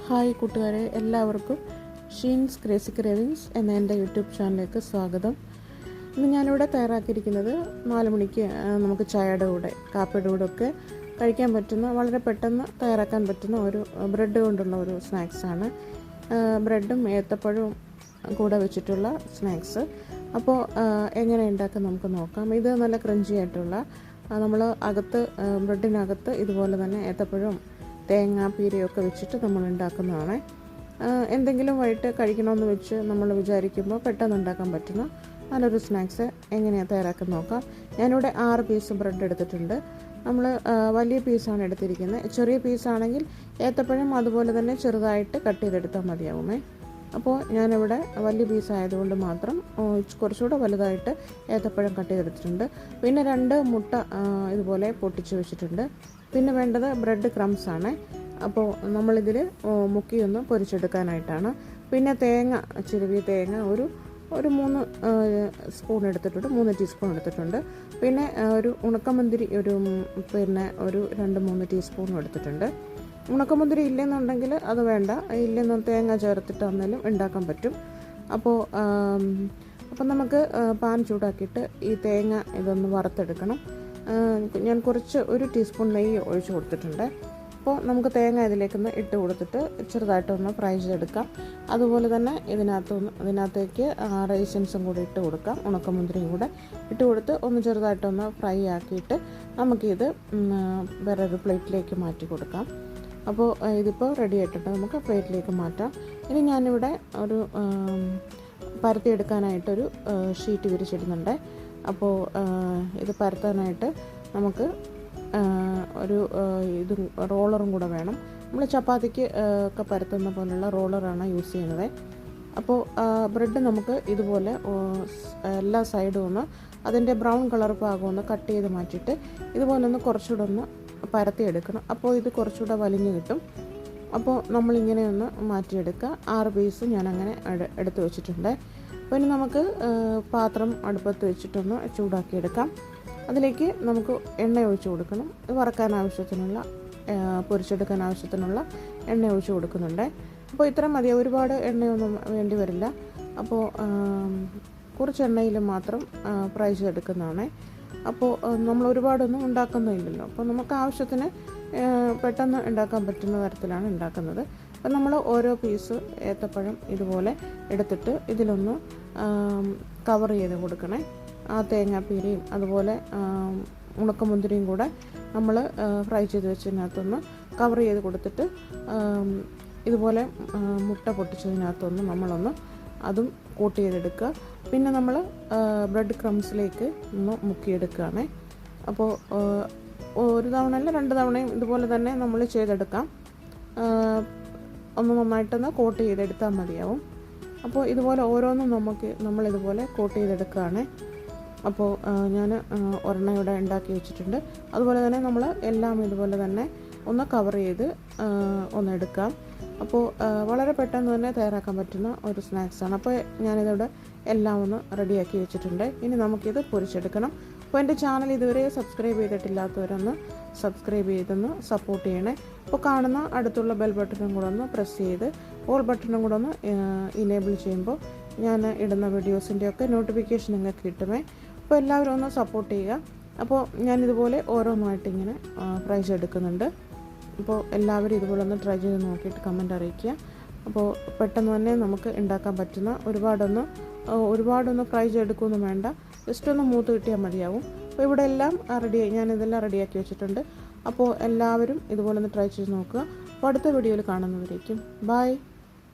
Hi കൂട്ടുകാരെ, എല്ലാവർക്കും ഷീൻസ് crazy cravings എന്ന എൻ്റെ യൂട്യൂബ് ചാനലിലേക്ക് സ്വാഗതം. ഇന്ന് ഞാനിവിടെ തയ്യാറാക്കിയിരിക്കുന്നത് 4 മണിക്ക് നമുക്ക് ചായയുടെ കൂടെ കാപ്പിയുടെ കൂടെ ഒക്കെ കഴിക്കാൻ പറ്റുന്ന, വളരെ പെട്ടെന്ന് തയ്യാറാക്കാൻ പറ്റുന്ന ഒരു ബ്രെഡ് കൊണ്ടുള്ള ഒരു സ്നാക്സാണ്. ബ്രെഡും ഏത്തപ്പഴവും കൂടെ വെച്ചിട്ടുള്ള സ്നാക്സ്. അപ്പോൾ എങ്ങനെ ഉണ്ടാക്കാൻ നമുക്ക് നോക്കാം. ഇത് നല്ല ക്രഞ്ചി ആയിട്ടുള്ള, നമ്മൾ ബ്രെഡിനകത്ത് ഇതുപോലെ തന്നെ ഏത്തപ്പഴവും തേങ്ങാപ്പീരയൊക്കെ വെച്ചിട്ട് നമ്മൾ ഉണ്ടാക്കുന്നതാണ്. എന്തെങ്കിലും വൈകിട്ട് കഴിക്കണമെന്ന് വെച്ച് നമ്മൾ വിചാരിക്കുമ്പോൾ പെട്ടെന്ന് ഉണ്ടാക്കാൻ പറ്റുന്ന നല്ലൊരു സ്നാക്സ് എങ്ങനെയാണ് തയ്യാറാക്കാൻ നോക്കാം. ഞാനിവിടെ 6 പീസ് ബ്രെഡ് എടുത്തിട്ടുണ്ട്. നമ്മൾ വലിയ പീസാണ് എടുത്തിരിക്കുന്നത്. ചെറിയ പീസാണെങ്കിൽ ഏത്തപ്പഴം അതുപോലെ തന്നെ ചെറുതായിട്ട് കട്ട് ചെയ്തെടുത്താൽ മതിയാവുമേ. അപ്പോൾ ഞാനിവിടെ വലിയ പീസ് ആയതുകൊണ്ട് മാത്രം കുറച്ചുകൂടെ വലുതായിട്ട് ഏത്തപ്പഴം കട്ട് ചെയ്തെടുത്തിട്ടുണ്ട്. പിന്നെ 2 മുട്ട ഇതുപോലെ പൊട്ടിച്ച് വെച്ചിട്ടുണ്ട്. പിന്നെ വേണ്ടത് ബ്രെഡ് ക്രംസ് ആണ്. അപ്പോൾ നമ്മളിതിൽ മുക്കിയൊന്ന് പൊരിച്ചെടുക്കാനായിട്ടാണ്. പിന്നെ ചിരവിയ തേങ്ങ ഒരു 3 സ്പൂൺ എടുത്തിട്ടുണ്ട്, 3 ടീസ്പൂൺ എടുത്തിട്ടുണ്ട്. പിന്നെ ഒരു ഉണക്കമുന്തിരി ഒരു 2-3 ടീസ്പൂണും എടുത്തിട്ടുണ്ട്. ഉണക്കമുന്തിരി ഇല്ലെന്നുണ്ടെങ്കിൽ അത് വേണ്ട, ഇല്ലെന്ന് തേങ്ങ ചേർത്തിട്ട് വന്നാലും ഉണ്ടാക്കാൻ പറ്റും. അപ്പോൾ നമുക്ക് പാൻ ചൂടാക്കിയിട്ട് ഈ തേങ്ങ ഇതൊന്ന് വറുത്തെടുക്കണം. ഞാൻ ഒരു ടീസ്പൂൺ നെയ്യ് ഒഴിച്ച് കൊടുത്തിട്ടുണ്ട്. അപ്പോൾ നമുക്ക് തേങ്ങ ഇതിലേക്കൊന്ന് ഇട്ട് കൊടുത്തിട്ട് ചെറുതായിട്ടൊന്ന് ഫ്രൈ ചെയ്തെടുക്കാം. അതുപോലെ തന്നെ ഇതിനകത്തേക്ക് റൈസിൻസും കൂടി ഇട്ട് കൊടുക്കാം, ഉണക്കമുന്തിരിയും കൂടെ ഇട്ട് കൊടുത്ത് ഒന്ന് ചെറുതായിട്ടൊന്ന് ഫ്രൈ ആക്കിയിട്ട് നമുക്കിത് വേറൊരു പ്ലേറ്റിലേക്ക് മാറ്റി കൊടുക്കാം. അപ്പോൾ ഇതിപ്പോൾ റെഡി ആയിട്ടുണ്ട്, നമുക്ക് പ്ലേറ്റിലേക്ക് മാറ്റാം. ഇനി ഞാനിവിടെ ഒരു പരത്തിയെടുക്കാനായിട്ടൊരു ഷീറ്റ് വിരിച്ചിടുന്നുണ്ട്. അപ്പോൾ ഇത് പരത്താനായിട്ട് നമുക്ക് ഇത് റോളറും കൂടെ വേണം. നമ്മൾ ചപ്പാത്തിക്ക് ഒക്കെ പരത്തുന്ന പോലുള്ള റോളറാണ് യൂസ് ചെയ്യുന്നത്. അപ്പോൾ ബ്രെഡ് നമുക്ക് ഇതുപോലെ എല്ലാ സൈഡും ഒന്ന് അതിൻ്റെ ബ്രൗൺ കളർ ഭാഗം ഒന്ന് കട്ട് ചെയ്ത് മാറ്റിയിട്ട് ഇതുപോലെ ഒന്ന് കുറച്ചുകൂടെ ഒന്ന് പരത്തിയെടുക്കണം. അപ്പോൾ ഇത് കുറച്ചുകൂടെ വലിഞ്ഞ് കിട്ടും. അപ്പോൾ നമ്മളിങ്ങനെ ഒന്ന് മാറ്റിയെടുക്കുക. 6 പീസ് ഞാനങ്ങനെ എടുത്ത് വെച്ചിട്ടുണ്ട്. അപ്പോൾ ഇനി നമുക്ക് പാത്രം അടുപ്പത്ത് വെച്ചിട്ടൊന്ന് ചൂടാക്കിയെടുക്കാം. അതിലേക്ക് നമുക്ക് എണ്ണ ഒഴിച്ച് കൊടുക്കണം. വറക്കാൻ ആവശ്യത്തിനുള്ള, പൊരിച്ചെടുക്കാൻ ആവശ്യത്തിനുള്ള എണ്ണ ഒഴിച്ച് കൊടുക്കുന്നുണ്ട്. അപ്പോൾ ഇത്ര മതി, ഒരുപാട് എണ്ണയൊന്നും വേണ്ടി വരില്ല. അപ്പോൾ കുറച്ച് എണ്ണയിൽ മാത്രം ഫ്രൈ ചെയ്തെടുക്കുന്നതാണ്. അപ്പോൾ നമ്മൾ ഒരുപാടൊന്നും ഉണ്ടാക്കുന്നില്ലല്ലോ. അപ്പോൾ നമുക്ക് ആവശ്യത്തിന് പെട്ടെന്ന് ഉണ്ടാക്കാൻ പറ്റുന്ന തരത്തിലാണ് ഉണ്ടാക്കുന്നത്. അപ്പോൾ നമ്മൾ ഓരോ പീസ് ഏത്തപ്പഴം ഇതുപോലെ എടുത്തിട്ട് ഇതിലൊന്ന് കവർ ചെയ്ത് കൊടുക്കണേ. ആ തേങ്ങാപ്പീരയും അതുപോലെ ഉണക്കമുന്തിരിയും കൂടെ നമ്മൾ ഫ്രൈ ചെയ്ത് വെച്ചതിനകത്തൊന്ന് കവർ ചെയ്ത് കൊടുത്തിട്ട് ഇതുപോലെ മുട്ട പൊട്ടിച്ചതിനകത്തൊന്ന് നമ്മളൊന്ന് അതും കോട്ട് ചെയ്തെടുക്കുക. പിന്നെ നമ്മൾ ബ്രെഡ് ക്രംസിലേക്ക് ഒന്ന് മുക്കിയെടുക്കുകയാണ്. അപ്പോൾ 1 തവണയല്ല 2 തവണയും ഇതുപോലെ തന്നെ നമ്മൾ ചെയ്തെടുക്കാം. ഒന്ന് നന്നായിട്ടൊന്ന് കോട്ട് ചെയ്തെടുത്താൽ മതിയാവും. അപ്പോൾ ഇതുപോലെ ഓരോന്നും നമ്മളിതുപോലെ കോട്ട് ചെയ്തെടുക്കുകയാണ്. അപ്പോൾ ഞാൻ ഒരെണ്ണം ഇവിടെ ഉണ്ടാക്കി വെച്ചിട്ടുണ്ട്. അതുപോലെ തന്നെ നമ്മൾ എല്ലാം ഇതുപോലെ തന്നെ ഒന്ന് കവർ ചെയ്ത് ഒന്ന് എടുക്കാം. അപ്പോൾ വളരെ പെട്ടെന്ന് തന്നെ തയ്യാറാക്കാൻ പറ്റുന്ന ഒരു സ്നാക്സാണ്. അപ്പോൾ ഞാനിതവിടെ എല്ലാം ഒന്ന് റെഡിയാക്കി വെച്ചിട്ടുണ്ട്. ഇനി നമുക്കിത് പൊരിച്ചെടുക്കണം. അപ്പോൾ എൻ്റെ ചാനൽ ഇതുവരെ സബ്സ്ക്രൈബ് ചെയ്തിട്ടില്ലാത്തവരൊന്ന് സബ്സ്ക്രൈബ് ചെയ്തൊന്ന് സപ്പോർട്ട് ചെയ്യണേ. അപ്പോൾ കാണുന്ന അടുത്തുള്ള ബെൽ ബട്ടണും കൂടെ ഒന്ന് പ്രസ് ചെയ്ത് ഓൾ ബട്ടണും കൂടെ ഒന്ന് ഇനേബിൾ ചെയ്യുമ്പോൾ ഞാൻ ഇടുന്ന വീഡിയോസിൻ്റെയൊക്കെ നോട്ടിഫിക്കേഷൻ നിങ്ങൾക്ക് കിട്ടുമേ. അപ്പോൾ എല്ലാവരും ഒന്ന് സപ്പോർട്ട് ചെയ്യുക. അപ്പോൾ ഞാനിതുപോലെ ഓരോന്നായിട്ട് ഇങ്ങനെ ഫ്രൈ ചെയ്തെടുക്കുന്നുണ്ട്. അപ്പോൾ എല്ലാവരും ഇതുപോലെ ഒന്ന് ട്രൈ ചെയ്ത് നോക്കിയിട്ട് കമൻറ്റ് അറിയിക്കുക. അപ്പോൾ പെട്ടെന്ന് തന്നെ നമുക്ക് ഉണ്ടാക്കാൻ പറ്റുന്ന, ഒരുപാടൊന്ന് ഫ്രൈ ചെയ്തെടുക്കുകയൊന്നും വേണ്ട, ജസ്റ്റ് ഒന്ന് മൂത്ത് കിട്ടിയാൽ മതിയാവും. അപ്പോൾ ഇവിടെ എല്ലാം ഞാനിതെല്ലാം റെഡിയാക്കി വെച്ചിട്ടുണ്ട്. അപ്പോൾ എല്ലാവരും ഇതുപോലെ ഒന്ന് ട്രൈ ചെയ്ത് നോക്കുക. അപ്പോൾ അടുത്ത വീഡിയോയിൽ കാണുന്നവരേക്കും ബൈ.